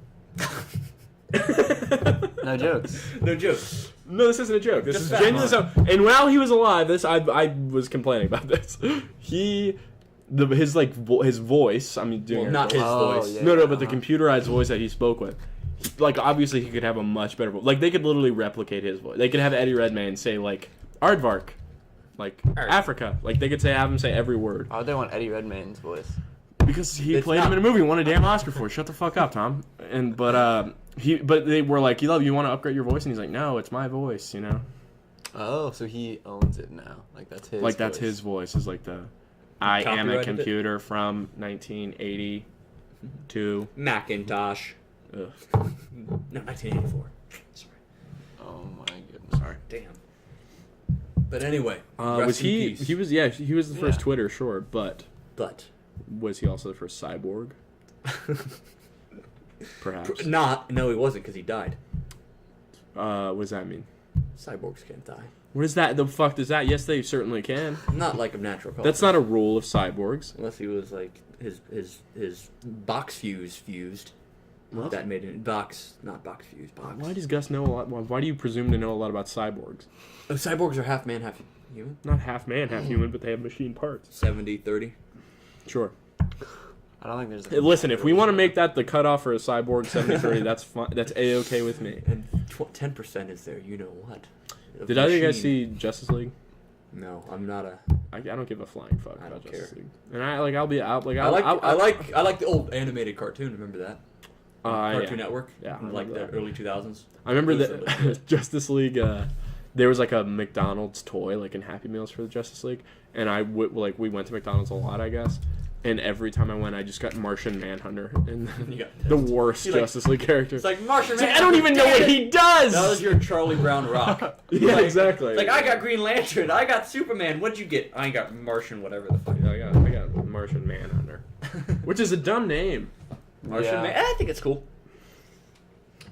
No jokes. No jokes. No, this isn't a joke. This Just is fact. genuinely so. And while he was alive, I was complaining about this. His voice. I mean, doing Well, not his Oh, voice. yeah. no, but the computerized voice that he spoke with. Like, obviously, he could have a much better voice. Like, they could literally replicate his voice. They could have Eddie Redmayne say, like, Aardvark. Like, Africa. Like, they could have him say every word. Why would they want Eddie Redmayne's voice? Because he It's played not- him in a movie, and won a damn Oscar for it. Shut the fuck up, Tom. But they were like, you want to upgrade your voice? And he's like, no, it's my voice, you know? Oh, so he owns it now. Like that's his. Like, that's voice. his voice. Is like the, I am a Copyrighted it? computer from 1982. Macintosh. Ugh, No, 1984. Sorry. Oh my goodness. sorry. Damn. But anyway, Was rest in he? peace. He was. Yeah, he was the first Yeah. Twitter, sure, but But was he also the first cyborg? Perhaps. no, he wasn't because he died. What does that mean? Cyborgs can't die. What is that? The fuck does that? Yes, they certainly can. Not like of natural causes. That's not a rule of cyborgs. Unless he was like his box fuse fused. What? That made it box, not box fuse. Box. Why does Gus know a lot? Why do you presume to know a lot about cyborgs? Oh, cyborgs are half man, half human. Not half man, half human, but they have machine parts. 70-30. Sure. I don't think there's. Hey, listen, if we want to make that the cutoff for a cyborg 70-30, that's fine. That's a-okay with me. And 10% is there. You know what? Of Did either of you guys machine. see Justice League? No, I'm not a. I don't give a flying fuck I about don't Justice care. League. And I'll be out. Like I like the old animated cartoon. Remember that? Cartoon yeah. Network. Yeah, I in, like the remember that. early 2000s. I remember Those that are legit. Justice League. There was like a McDonald's toy, like in Happy Meals for the Justice League, and we went to McDonald's a lot, I guess. And every time I went, I just got Martian Manhunter, and You got the worst You're like- Justice League character. It's like Martian It's like, Man. I don't even know what he does. That was your Charlie Brown Rock. Yeah, Like- exactly. It's like I got Green Lantern. I got Superman. What'd you get? I got Martian. Whatever the fuck. I got Martian Manhunter, which is a dumb name. Martian Yeah. Man. I think it's cool.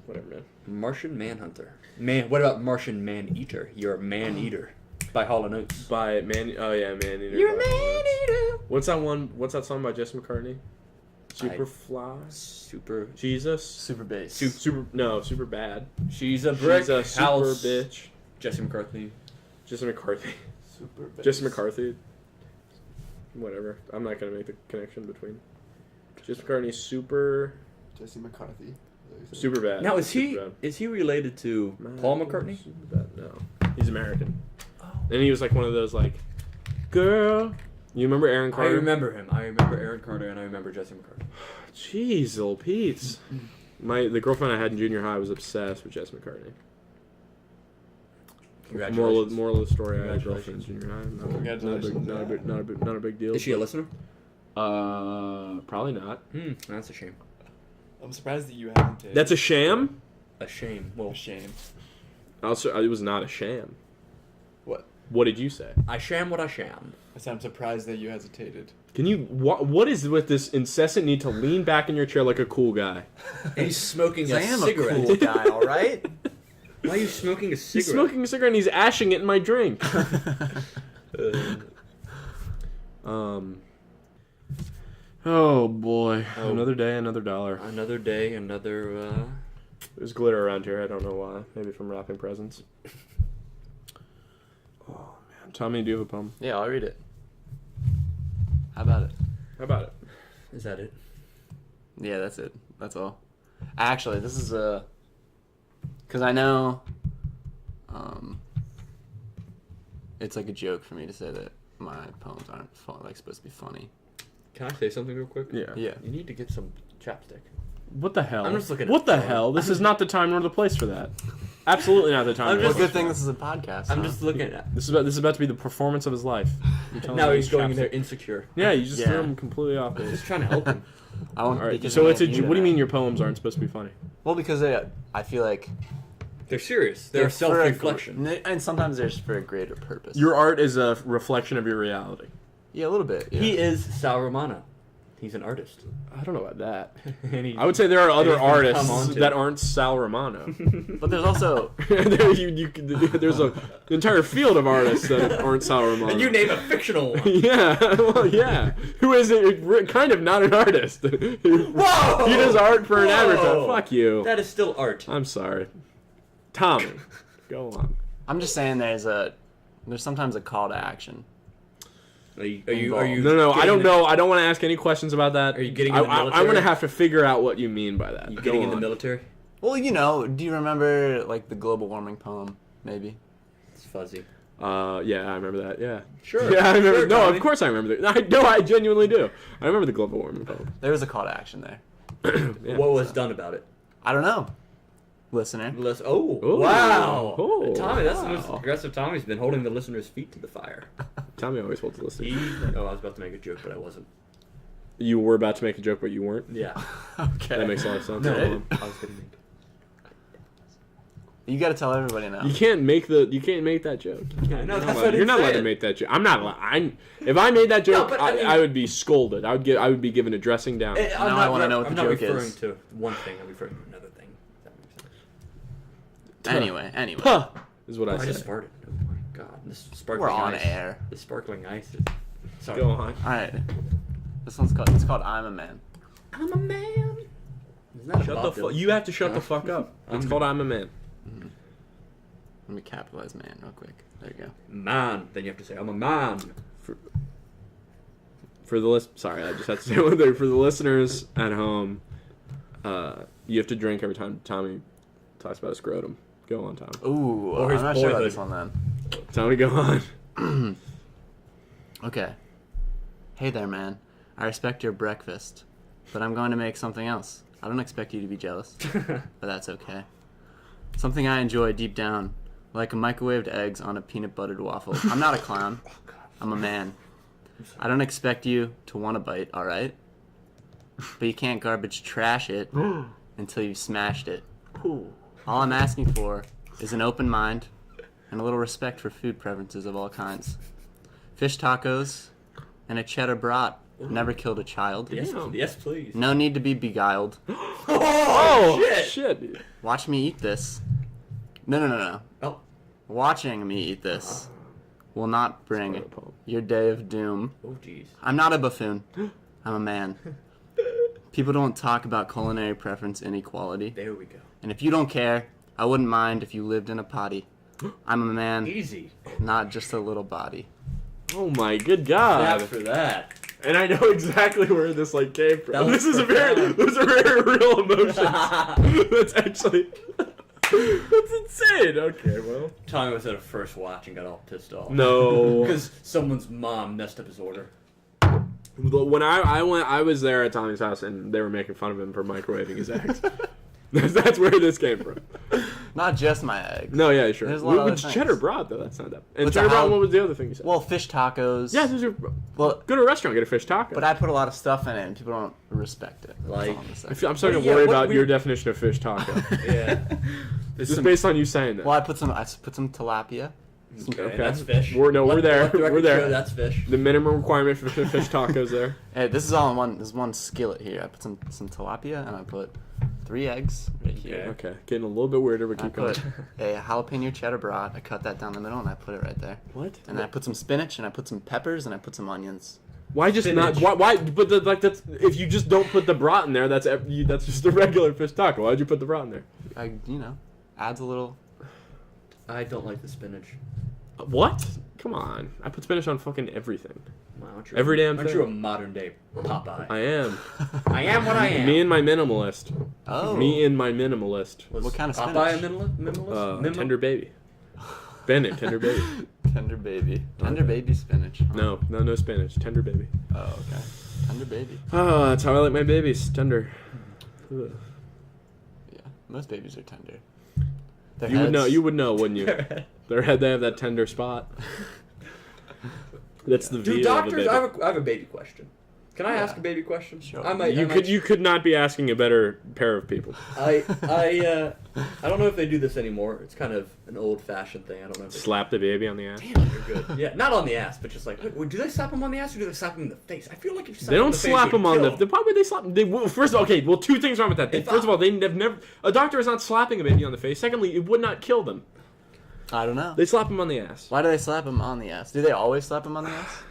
Whatever, man. Martian Manhunter. Man, what about Martian Man Eater? You're a man eater. By Hall & Oates. By Man. Oh yeah, Man Eater. You're a man eater. What's that song by Jesse McCartney? Superfly? Super. Jesus? Super bass. Super bad. She's a brick She's a super house. bitch. Jesse McCarthy. Jesse McCarthy. Super bass. Jesse McCarthy. Whatever. I'm not gonna make the connection between Jesse McCartney Jesse McCarthy. super bad. Now Super is he related to bad. Paul McCartney? Super bad. No, he's American. Oh. And he was like one of those like, girl. You remember Aaron I Carter? remember him. I remember Aaron Carter, and I remember Jesse McCarthy. Jeez, little Pete's. The girlfriend I had in junior high was obsessed with Jesse McCartney. Congratulations. Moral of the story: I had a girlfriend in junior high. Congratulations. Not a big deal. Is she a listener? Probably not. That's a shame. I'm surprised that you haven't dated. That's a sham. A shame. Well, a shame. Also, it was not a sham. What? What did you say? I sham what I sham. I said I'm surprised that you hesitated. Can you? What is with this incessant need to lean back in your chair like a cool guy? And he's smoking I a am cigarette. a cool guy, all right? Why are you smoking a cigarette? He's smoking a cigarette and he's ashing it in my drink. Oh boy! Oh. Another day, another dollar. Another day, another. There's glitter around here. I don't know why. Maybe from wrapping presents. Oh man, Tommy, do you have a poem? Yeah, I'll read it. How about it? How about it? Is that it? Yeah, that's it. That's all. Actually, this is a... Because I know... it's like a joke for me to say that my poems aren't supposed to be funny. Can I say something real quick? Yeah. Yeah. You need to get some chapstick. What the hell? I'm just looking at What the the phone. hell? This is not the time nor the place for that. Absolutely not the time. I'm nor Well, the just- good place thing for this is a podcast. I'm huh? just looking at. This is about to be the performance of his life. I'm telling Now you, he's going in chapstick. there insecure. Yeah, you just Yeah. threw him completely off I'm base. just trying to help him. I won't All right. because So I it's a. won't What do you mean that. your poems aren't supposed to be funny? Well, because I feel like... They're serious. They're for self-reflection. and sometimes they're just for a greater purpose. Your art is a reflection of your reality. Yeah, a little bit. Yeah. He is Sal Romano. He's an artist. I don't know about that. And he, I would say there are other Anything to come artists onto. that aren't Sal Romano. But there's also... There's an entire field of artists that aren't Sal Romano. and you name a fictional one. Yeah, well, yeah. Who is kind of not an artist? Whoa! He does art for an Whoa! advertisement. Fuck you. That is still art. I'm sorry. Tommy, go on. I'm just saying there's sometimes a call to action. Are you No, I don't getting know. I don't want to ask any questions about that. Are you getting in the I'm military? going to have to figure out what you mean by that. You Go getting in the on. military? Well, do you remember like the global warming poem? Maybe. It's fuzzy. Yeah, I remember that. Yeah. Sure. Yeah, I remember. Sure, No, Tommy. of course I remember that. No, I genuinely do. I remember the global warming poem. There was a call to action there. Yeah. What was done about it? I don't know, listener. Oh, Ooh. wow. Oh, Tommy, that's the wow. most aggressive Tommy's been, holding the listener's feet to the fire. Tommy always holds the He, listening. I was about to make a joke, but I wasn't. You were about to make a joke, but you weren't. Yeah. Okay. That makes a lot of sense. No. Hold on. I was going to make You got to tell everybody now. You can't make that joke. I know, You're that's not what allowed- it You're not allowed to said. make that joke. I'm not. If I made that joke, but I mean- I would be scolded. I would be given a dressing down. Now I wanna know what I'm the not joke referring is. to one thing. I'm referring to another thing. If that makes sense. Anyway. Puh, is what I I say. just farted. Oh my god. This sparkling We're on ice. air. The sparkling ice is... Sorry. Go on. All right. This one's called I'm a Man. I'm a man. Isn't that Shut Bob the Dylan? You have to shut the fuck up. It's called I'm a Man. Let me capitalize man real quick. There you go. Man. Then you have to say, I'm a man. For the sorry, I just had to say one thing. For the listeners at home, you have to drink every time Tommy talks about his scrotum. Go on, Tom. Ooh, Or I'm his not sure about boyhood. this one then. Tommy, go on. Okay. Hey there, man. I respect your breakfast, but I'm going to make something else. I don't expect you to be jealous, but that's okay. Something I enjoy deep down, like microwaved eggs on a peanut buttered waffle. I'm not a clown. I'm a man. I don't expect you to want a bite, alright? But you can't garbage trash it until you've smashed it. All I'm asking for is an open mind and a little respect for food preferences of all kinds. Fish tacos and a cheddar brat never killed a child. Yes, Damn. yes, please. No need to be beguiled. Oh, shit. Watch me eat this. No. Oh. Watching me eat this will not bring part of the poem. your day of doom. Oh, jeez. I'm not a buffoon. I'm a man. People don't talk about culinary preference inequality. There we go. And if you don't care, I wouldn't mind if you lived in a potty. I'm a man, Easy. not just a little body. Oh my good God. Clap for that. And I know exactly where this like came from. That was Those are very real emotions. That's actually that's insane. Okay, well. Tommy was at a first watch and got all pissed off. No. Because someone's mom messed up his order. When I went, I was there at Tommy's house and they were making fun of him for microwaving his eggs. That's where this came from. Not just my eggs. No, yeah, sure. There's a lot of other Which things. cheddar broad though. That's not that. And What's cheddar a broad. how- What was the other thing you said? Well, fish tacos. yeah, those are. Well, Go to a restaurant, get a fish taco. but I put a lot of stuff in it, and people don't respect it. That's Like- all I'm gonna say. I'm starting to Yeah, worry what about we- your definition of fish taco. Yeah. Just based on you saying that. Well, I put some tilapia. Okay, that's fish. We're there. Let the record We're there. show that's fish. The minimum requirement for fish tacos there. Hey, this is all in one. There's one skillet here. I put some tilapia, and I put 3 eggs right here. Okay, getting a little bit weirder, but I keep going. put a jalapeno cheddar broad. I cut that down the middle, and I put it right there. What? And I put some spinach, and I put some peppers, and I put some onions. Why just Spinach. not? Why? But that's if you just don't put the brat in there, that's just a regular fish taco. Why'd you put the brat in there? Adds a little. I don't like the spinach. What? Come on! I put spinach on fucking everything. Wow, aren't you, Every damn aren't thing. you a modern day Popeye? I am. I am what I am. Me and my minimalist. Oh. Me and my minimalist. Was What kind of Popeye spinach? a minimalist? Tender baby. Bennett, tender baby. Tender baby. Tender baby spinach. Huh? No spinach. Tender baby. Oh, okay. Tender baby. Oh, that's how I like my babies. Tender. Ugh. Yeah. Most babies are tender. You would know, wouldn't you? Their head, they have that tender spot. That's the Do veal doctors? of the baby. I have a baby question. Can I ask a baby question? Sure. I might. You could not be asking a better pair of people. I don't know if they do this anymore. It's kind of an old-fashioned thing. I don't know. If they Slap the baby on the ass. Damn, you're good. Yeah, not on the ass, but just like, do they slap him on the ass or do they slap him in the face? I feel like if you slap They him don't in the face, slap you'd him on kill the. Probably they slap. First, okay. Well, two things wrong with that. If First of all, they have never. A doctor is not slapping a baby on the face. Secondly, it would not kill them. I don't know. They slap him on the ass. Why do they slap him on the ass? Do they always slap him on the ass?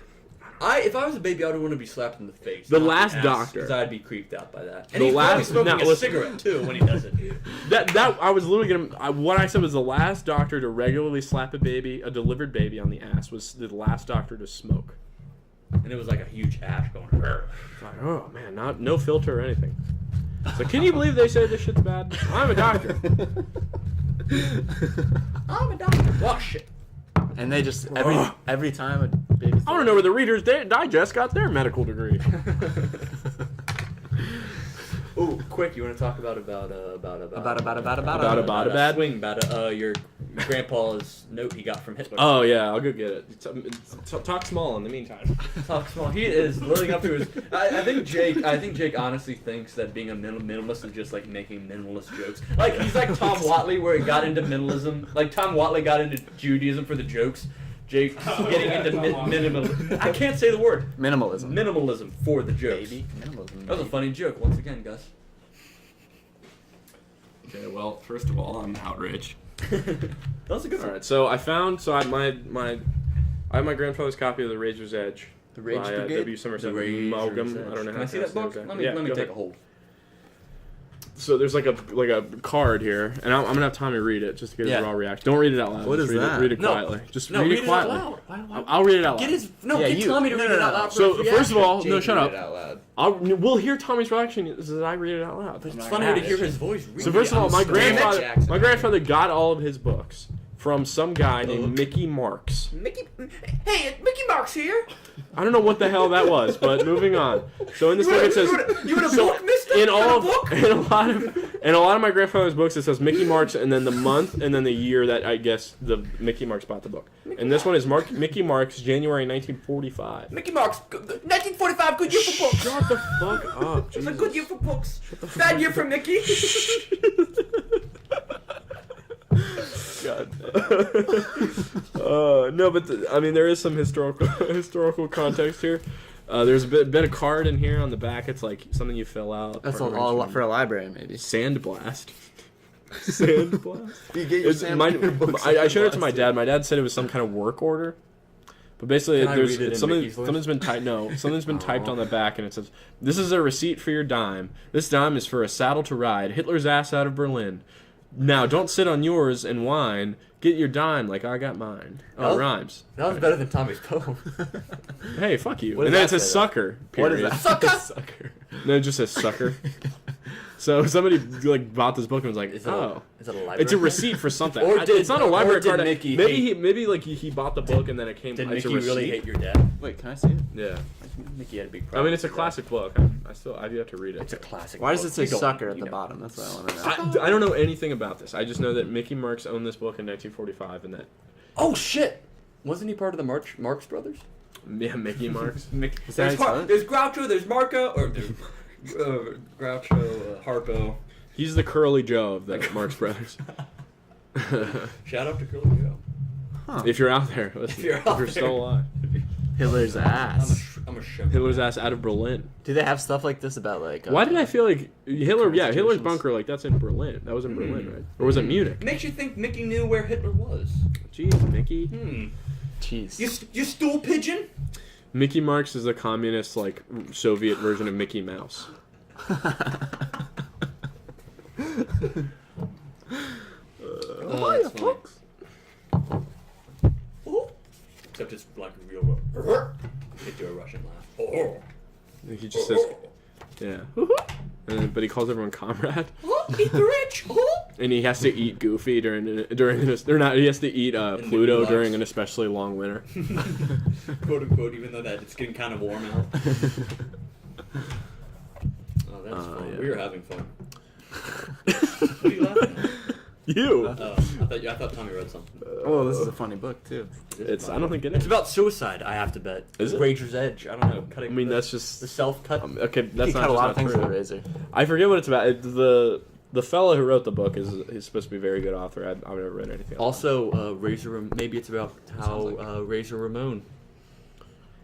If I was a baby, I would want to be slapped in the face. The not last ass, doctor. Because I'd be creeped out by that. And The he's probably last- smoking now, a listen. cigarette too when he does it. That I was literally gonna. What I said was the last doctor to regularly slap a delivered baby on the ass was the last doctor to smoke. And it was like a huge ash going. "Rrr." It's like, oh man, no filter or anything. So can you believe they say this shit's bad? I'm a doctor. I'm a doctor. Oh shit. And they just every time a baby. I want to know where the Reader's Digest got their medical degree. Ooh, quick! You want to talk about About. swing about your grandpa's note he got from Hitler. Oh yeah, I'll go get it. Talk small in the meantime. Talk small. He is living up to his. I think Jake honestly thinks that being a minimalist is just like making minimalist jokes. Like he's like Tom Watley, where he got into minimalism. Like Tom Watley got into Judaism for the jokes. Jake's getting into minimalism. I can't say the word. Minimalism. Minimalism for the jokes. Baby. Minimalism. That was a funny joke once again, Gus. Okay, well, first of all, I'm outraged. That was a good All one. right, so I found I have my grandfather's copy of The Razor's Edge. The Rage by, Brigade? W. Somerset The Razor's Maugham. Edge. I don't know Can how I to see that book? pronounce Let me Yeah, go take ahead. a hold. So there's like a card here, and I'm gonna have Tommy read it just to get Yeah. his raw reaction. Don't read it out loud. What Just is read that? It, read it No. quietly. Just No, read, read it it quietly. out loud. I'll read it out loud. Get his Yeah, get you- Tommy to no, read no, it out no. loud. So for his first of reaction. all, no, shut up. Out loud. We'll hear Tommy's reaction as I read it out loud. It's not funnier to gonna hear happen. his voice. So first of all, my Jackson. grandfather got all of his books from some guy named Mickey Marks. Hey, Mickey Marks here. I don't know what the hell that was, but moving on. So in this book it says You in a so book, mister? in You all in a book? in a lot of my grandfather's books it says Mickey Marks and then the month and then the year that I guess the Mickey Marks bought the book. And this one is Mickey Marks, January 1945. Mickey Marks, 1945, good year for books. Shut the fuck up, It's a Jesus. good year for books. Bad year for Mickey. God. No, but I mean there is some historical context here. There's a bit of card in here on the back. It's like something you fill out. That's all for a library, maybe. Sandblast. Sandblast. You get your I showed it to my dad. My dad said it was some kind of work order. But basically, Can I there's read it in something, Mickey's voice? something's been typed on the back, and it says, "This is a receipt for your dime. This dime is for a saddle to ride Hitler's ass out of Berlin. Now, don't sit on yours and whine. Get your dime like I got mine." Oh, it rhymes. That was better than Tommy's poem. Hey, fuck you. What And does then it that says say, sucker. What is Period. that? Sucker. No, it just says sucker. So somebody like bought this book and was like, Is it "Oh, is it a library? it's a receipt for something." Or did- it's not a or library did card. Mickey Maybe he bought the book and then it came. Did it's Mickey a receipt. really hate your dad? Wait, can I see it? Yeah. Mickey had a big I problem. mean, it's a with classic book. I do have to read that. It's a it. classic. Why does book. it say You don't- sucker at you the know. bottom? That's what I want to know. I don't know anything about this. I just know that Mickey Marks owned this book in 1945, and that Oh shit! Wasn't he part of the Marx Brothers? Mickey Marks. Is that how you spell it? There's Groucho, there's Marco, or there's Groucho, Harpo. He's the Curly Joe of the Marx Brothers. Shout out to Curly Joe. If you're out there, listen, you're out there. still alive. Hitler's ass. I'm a shimmer. Hitler's ass out of Berlin. Do they have stuff like this about like? Why did I feel like Hitler? Yeah, Hitler's Constitutions. bunker. Like that's in Berlin. That was in Berlin, right? Or was it Munich? Makes you think Mickey knew where Hitler was. Jeez, Mickey. Jeez. You stool pigeon? Mickey Marks is the communist, like Soviet version of Mickey Mouse. That's funny. Except it's like a real. They do a Russian laugh. Oh. He just says, yeah. But he calls everyone comrade. Eat the rich. And he has to eat Goofy during or not. He has to eat Pluto Gulags. during an especially long winter. Quote unquote, even though that it's getting kind of warm out. Oh, that's fun. yeah. We were having fun. What are you laughing at? You. I thought Tommy read something. Oh, this is a funny book too. It's. I don't think it It's is. about suicide. I have to bet. Is it? Razor's Edge. I don't know. Cutting. I mean, the, that's just the self cut. okay. That's He not cut a just lot not of things true. with a razor. I forget what it's about. The fellow who wrote the book is supposed to be a very good author. I've never read anything else. Also, Maybe it's about how Sounds like Razor Ramon.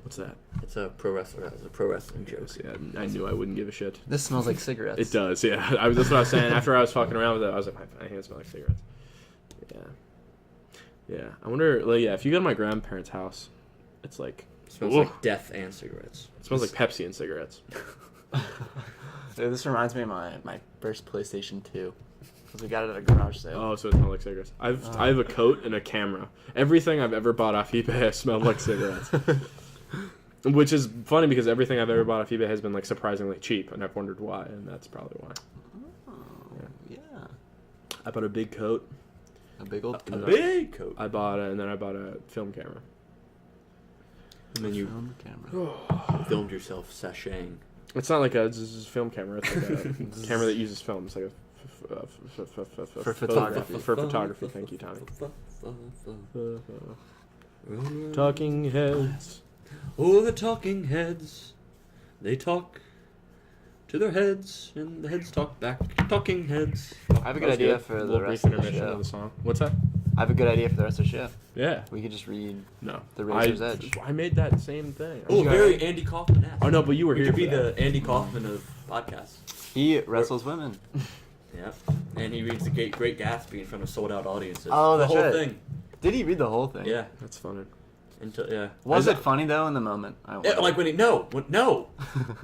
What's that? It's a pro wrestler. It's a pro wrestling joke. Yeah, I knew I wouldn't give a shit. This smells like cigarettes. It does, yeah. That's what I was saying. After I was fucking around with it, I was like, I think it smells like cigarettes. Yeah. Yeah. I wonder, like, yeah, if you go to my grandparents' house, it's like, It smells Ooh. like death and cigarettes. it smells like Pepsi and cigarettes. This reminds me of my first PlayStation 2. Because we got it at a garage sale. Oh, so it smells like cigarettes. I have a coat and a camera. Everything I've ever bought off eBay has smelled like cigarettes. Which is funny because everything I've ever bought off eBay has been like surprisingly cheap, and I've wondered why, and that's probably why. Yeah. I bought a big coat. A big old A big coat. I bought and then I bought a film camera. And then you. film camera. Filmed yourself sashaying. It's not like it's a film camera. It's like a camera that uses film. It's like For photography. For photography. Thank you, Tommy. Talking heads. Oh, the talking heads. They talk to their heads, and the heads talk back. Talking heads. I have a good idea for the rest of the show. the song. What's that? I have a good idea for the rest of the show. Yeah. We could just read. No. The Razor's Edge. I made that same thing. Oh, very Andy Kaufman-esque. Oh no, but you were We here. could be for that. the Andy Kaufman of podcasts. He wrestles women. Yeah. And he reads the Great Gatsby in front of sold-out audiences. Oh, that's the whole right. thing. Did he read the whole thing? Yeah. That's funny. Until yeah. Was it funny though in the moment? I Yeah, wonder. like when he no. That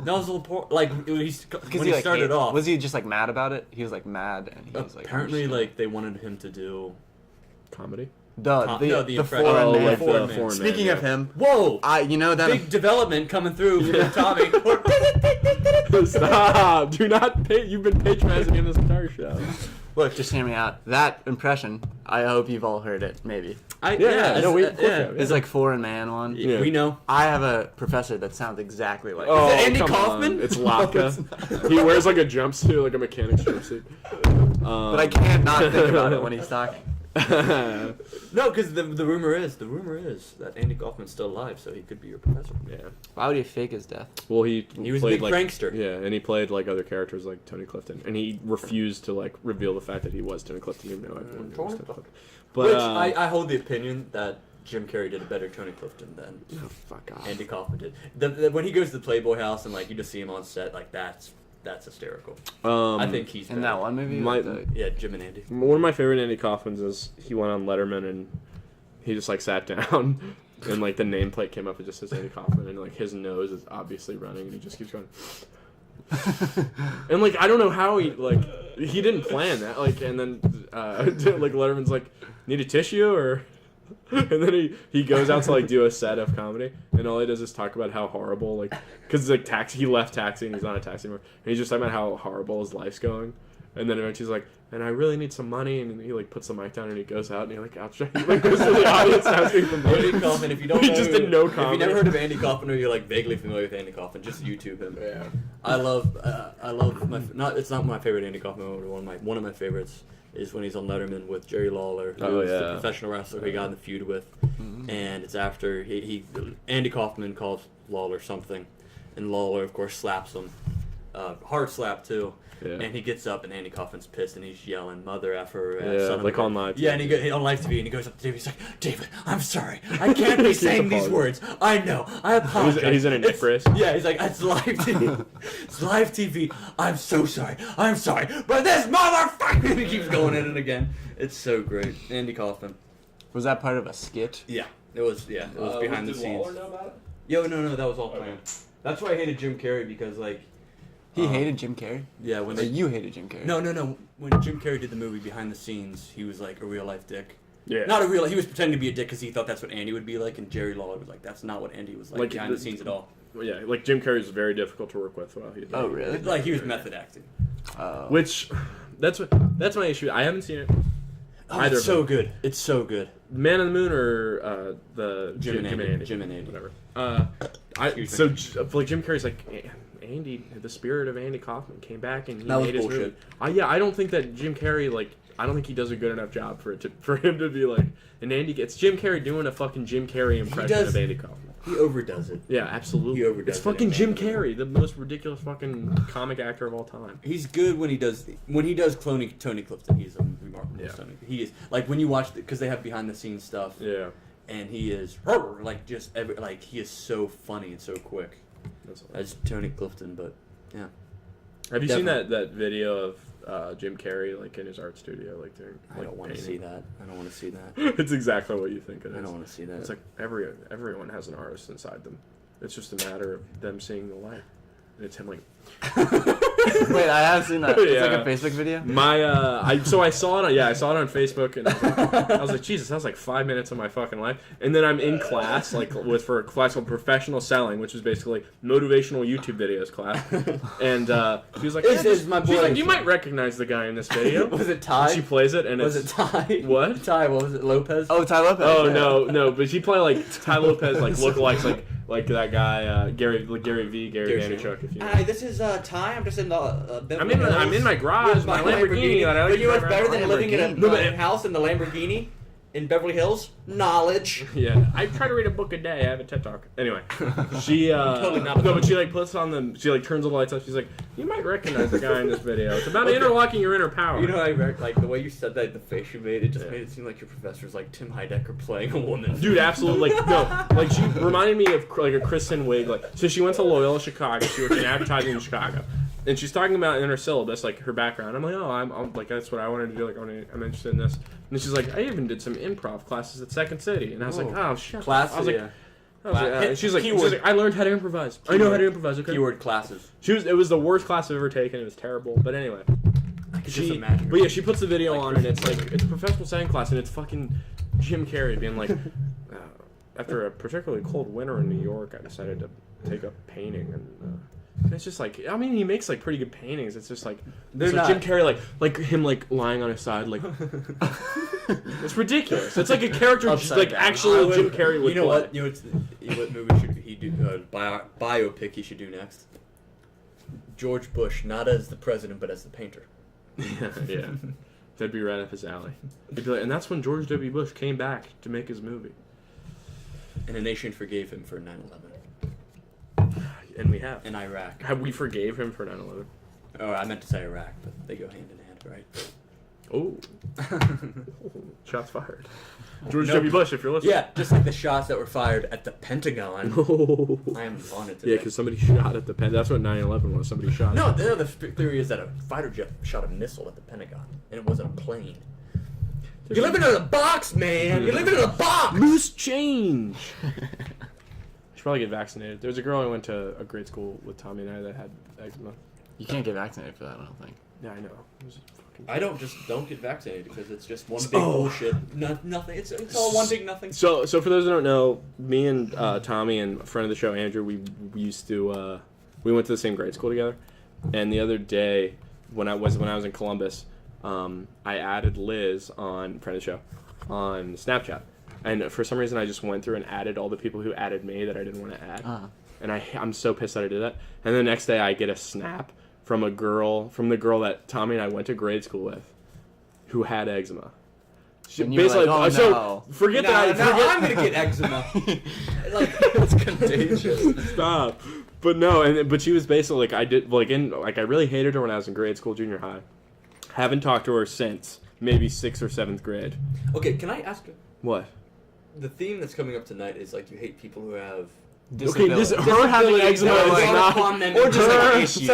was the point. Like when he like, started off. Was he just like mad about it? He was like mad, and he was like. Apparently, oh, shit. like they wanted him to do. Comedy. the impression. foreign Oh, man. like the foreign man, Speaking yeah. of him, Whoa! you know that. Big development coming through from Tommy. Stop! Do not pay. You've been patronizing him this entire show. Look, just hear me out. That impression, I hope you've all heard it. Maybe Yeah, no, of course have. it's like foreign man one. Yeah. We know. I have a professor that sounds exactly like. Oh, it Andy come Kaufman? on. It's Latka. He wears like a jumpsuit, like a mechanic's jumpsuit. But I can't not think about it when he's talking. No, because the rumor is that Andy Kaufman's still alive, so he could be your professor. Yeah. Why would he fake his death? Well, he was a played, big like, prankster. Yeah, and he played like other characters like Tony Clifton, and he refused to like reveal the fact that he was Tony Clifton, even though everyone knew it was Tony Clifton. But Which I hold the opinion that Jim Carrey did a better Tony Clifton than oh, fuck off. Andy Kaufman did. When he goes to the Playboy house and like you just see him on set, like that's hysterical. I think he's In better. that one movie? My- Yeah, Jim and Andy. One of my favorite Andy Kaufmans is he went on Letterman and he just like sat down and like the nameplate came up, it just says Andy Kaufman, and like his nose is obviously running, and he just keeps going. And like I don't know how he didn't plan that, like, and then like Letterman's like, need a tissue or. And then he goes out to like do a set of comedy, and all he does is talk about how horrible, like, because like he left Taxi and he's not a Taxi anymore, and he's just talking about how horrible his life's going, and then eventually he's like, and I really need some money, and he like puts the mic down and he goes out and he like he like goes to the audience asking for money. Andy Kaufman, if you don't He know, just didn't know if comedy. you never heard of Andy Kaufman or you're like vaguely familiar with Andy Kaufman, just YouTube him. Yeah. I love it's not my favorite Andy Kaufman moment, but one of my favorites is when he's on Letterman with Jerry Lawler, who's the professional wrestler he got in the feud with, and it's after Andy Kaufman calls Lawler something, and Lawler of course slaps him, hard slap too. Yeah. And he gets up and Andy Kaufman's pissed and he's yelling mother effer. Son of like a on live TV. Yeah, and he on live TV and he goes up to David. He's like, David, I'm sorry, I can't be saying these words. I know, I apologize. He's in a neck brace. Yeah, he's like, it's live TV. It's live TV. I'm so sorry. I'm sorry, but this motherfucker. He keeps going in it again. It's so great. Andy Kaufman. Was that part of a skit? Yeah, it was. Yeah, it was behind the scenes. Waller know about it? Yo, no, that was all planned. That's why I hated Jim Carrey because like. He hated Jim Carrey? Yeah, when you hated Jim Carrey? No. When Jim Carrey did the movie Behind the Scenes, he was like a real life dick. Yeah. Not a real. He was pretending to be a dick because he thought that's what Andy would be like, and Jerry Lawler was like, that's not what Andy was like behind the scenes at all. Yeah, like Jim Carrey is very difficult to work with while he. Oh really? Like he was method acting. Which, that's my issue. I haven't seen it. Either it's so good. It's so good. Man on the Moon or the Jim and Andy. Whatever. Like Jim Carrey's like. Andy, the spirit of Andy Kaufman came back and he made his movie. I don't think that Jim Carrey, like, I don't think he does a good enough job for him to be like, and Andy, it's Jim Carrey doing a fucking Jim Carrey impression of Andy Kaufman. He overdoes it. Yeah, absolutely. He overdoes it's fucking Jim Carrey, the most ridiculous fucking comic actor of all time. He's good when he does cloning Tony Clifton. He's a remarkable Tony. He is like when you watch because they have behind the scenes stuff. Yeah. And he is like just he is so funny and so quick. As Tony Clifton, but yeah. Have you seen that video of Jim Carrey like in his art studio like doing? I don't want to see that. It's exactly what you think it is. I don't want to see that. It's like everyone has an artist inside them. It's just a matter of them seeing the light. And it's him like. Wait, I have seen that. It's like a Facebook video. I saw it. I saw it on Facebook, and I was like, Jesus, that was like 5 minutes of my fucking life. And then I'm in class, like for a class called Professional Selling, which is basically motivational YouTube videos class. And she was like, "This is my boy." She's like, "You might recognize the guy in this video." Was it Ty? And she plays it, and was it Ty? What? Ty? What was it? Lopez? Oh, Ty Lopez. Oh yeah. no, but she played like Ty Lopez, like lookalikes, like that guy Gary Vaynerchuk. If you know. Hi, this is Ty. I'm just in the. I'm in my garage, my Lamborghini that I like. But you know what's better than living in Lamborghini. a house in the Lamborghini in Beverly Hills? Knowledge. Yeah, I try to read a book a day. I have a TED Talk. Anyway, she Totally not but she like puts on the. She like turns all the lights on. She's like, you might recognize the guy in this video. It's about interlocking your inner power. You know, like the way you said that, the face you made, it just made it seem like your professor's like Tim Heidecker playing a woman. Dude, absolutely. Like, no, like she reminded me of like a Kristen Wiig. Like, so she went to Loyola Chicago. She worked in advertising in Chicago. And she's talking about in her syllabus, like her background. I'm like, oh, I'm like, that's what I wanted to do. Like, I'm interested in this. And she's like, I even did some improv classes at Second City. And I was like, oh, shit. Classes. I was like, Yeah. And she's like, I learned how to improvise. I know how to improvise. Okay. Keyword classes. It was the worst class I've ever taken. It was terrible. But anyway, I could just imagine. But yeah, she puts the video on, and it's like it's a professional selling class, and it's fucking Jim Carrey being like, after a particularly cold winter in New York, I decided to take up painting, and it's just like, I mean, he makes like pretty good paintings. It's just like They're like not. Jim Carrey, like him like lying on his side, like it's ridiculous. It's like a character, just like actual Jim Carrey would You know play. what? You know what movie should he do? Biopic he should do next. George Bush, not as the president, but as the painter. Yeah. That'd be right up his alley. He'd be like, and that's when George W. Bush came back to make his movie. And the nation forgave him for 9/11. And we have. In Iraq. Have we forgave him for 9/11? Oh, I meant to say Iraq, but they go hand in hand, right? Oh. Shots fired. George W. Bush, if you're listening. Yeah, just like the shots that were fired at the Pentagon. Oh. I am on it today. Yeah, because somebody shot at the Pentagon. That's what 9/11 was. Somebody shot. No, the theory is that a fighter jet shot a missile at the Pentagon, and it wasn't a plane. You're living in a box, man. You're living in a box. Loose change. Should probably get vaccinated. There's a girl I went to a grade school with Tommy and I that had eczema. You can't get vaccinated for that, I don't think. Yeah, I know. It was fucking... I don't get vaccinated because it's just one big bullshit. Nothing. It's all one big nothing. So for those who don't know, me and Tommy and a friend of the show, Andrew, we used to we went to the same grade school together. And the other day, when I was in Columbus, I added Liz on friend of the show on Snapchat, and for some reason I just went through and added all the people who added me that I didn't want to add, and I'm so pissed that I did that. And the next day I get a snap from the girl that Tommy and I went to grade school with, who had eczema. And you were like, oh, so no. forget that. I'm gonna get eczema. Like it's contagious. Stop. But no, but she was basically like, I really hated her when I was in grade school, junior high. Haven't talked to her since maybe 6th or 7th grade. Okay, can I ask? What? The theme that's coming up tonight is like you hate people who have. Okay, her having eczema is not, or just like issues.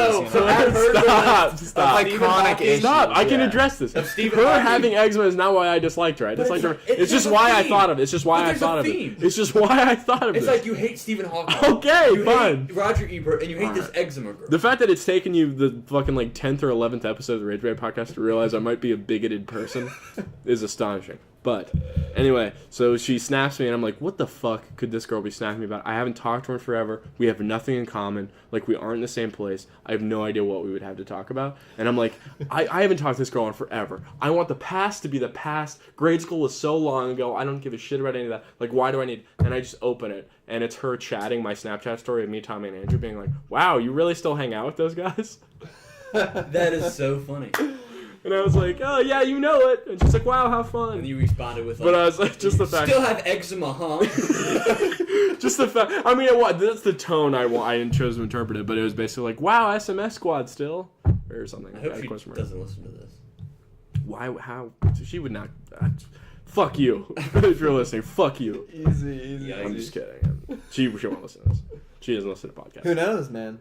Stop. Like chronic issues. Stop. I can address this. Her having eczema is not why I disliked her. I disliked her. It's just why I thought of it. It's just why I thought of it. It's just why I thought of it. It's like you hate Stephen Hawking. Okay, you fine. Hate Roger Ebert, and you hate this eczema girl. The fact that it's taken you the fucking 10th or 11th episode of the Rage Brigade podcast to realize I might be a bigoted person is astonishing. But anyway, so she snaps me, and I'm like, what the fuck could this girl be snapping me about? I haven't talked to her in forever. We have nothing in common. Like, we aren't in the same place. I have no idea what we would have to talk about. And I'm like, I haven't talked to this girl in forever. I want the past to be the past. Grade school was so long ago. I don't give a shit about any of that. Like, why do I need... And I just open it, and it's her chatting my Snapchat story of me, Tommy, and Andrew being like, wow, you really still hang out with those guys? That is so funny. And I was like, oh, yeah, you know it. And she's like, wow, how fun. And you responded with, like... But I was like, just the fact... Still have eczema, huh? Just the fact... I mean, that's the tone I chose to interpret it, but it was basically like, wow, SMS squad still? Or something. I hope she doesn't listen to this. Why? How? She would not... fuck you. If you're listening, fuck you. Easy. I'm just kidding. She won't listen to this. She doesn't listen to podcasts. Who knows, man?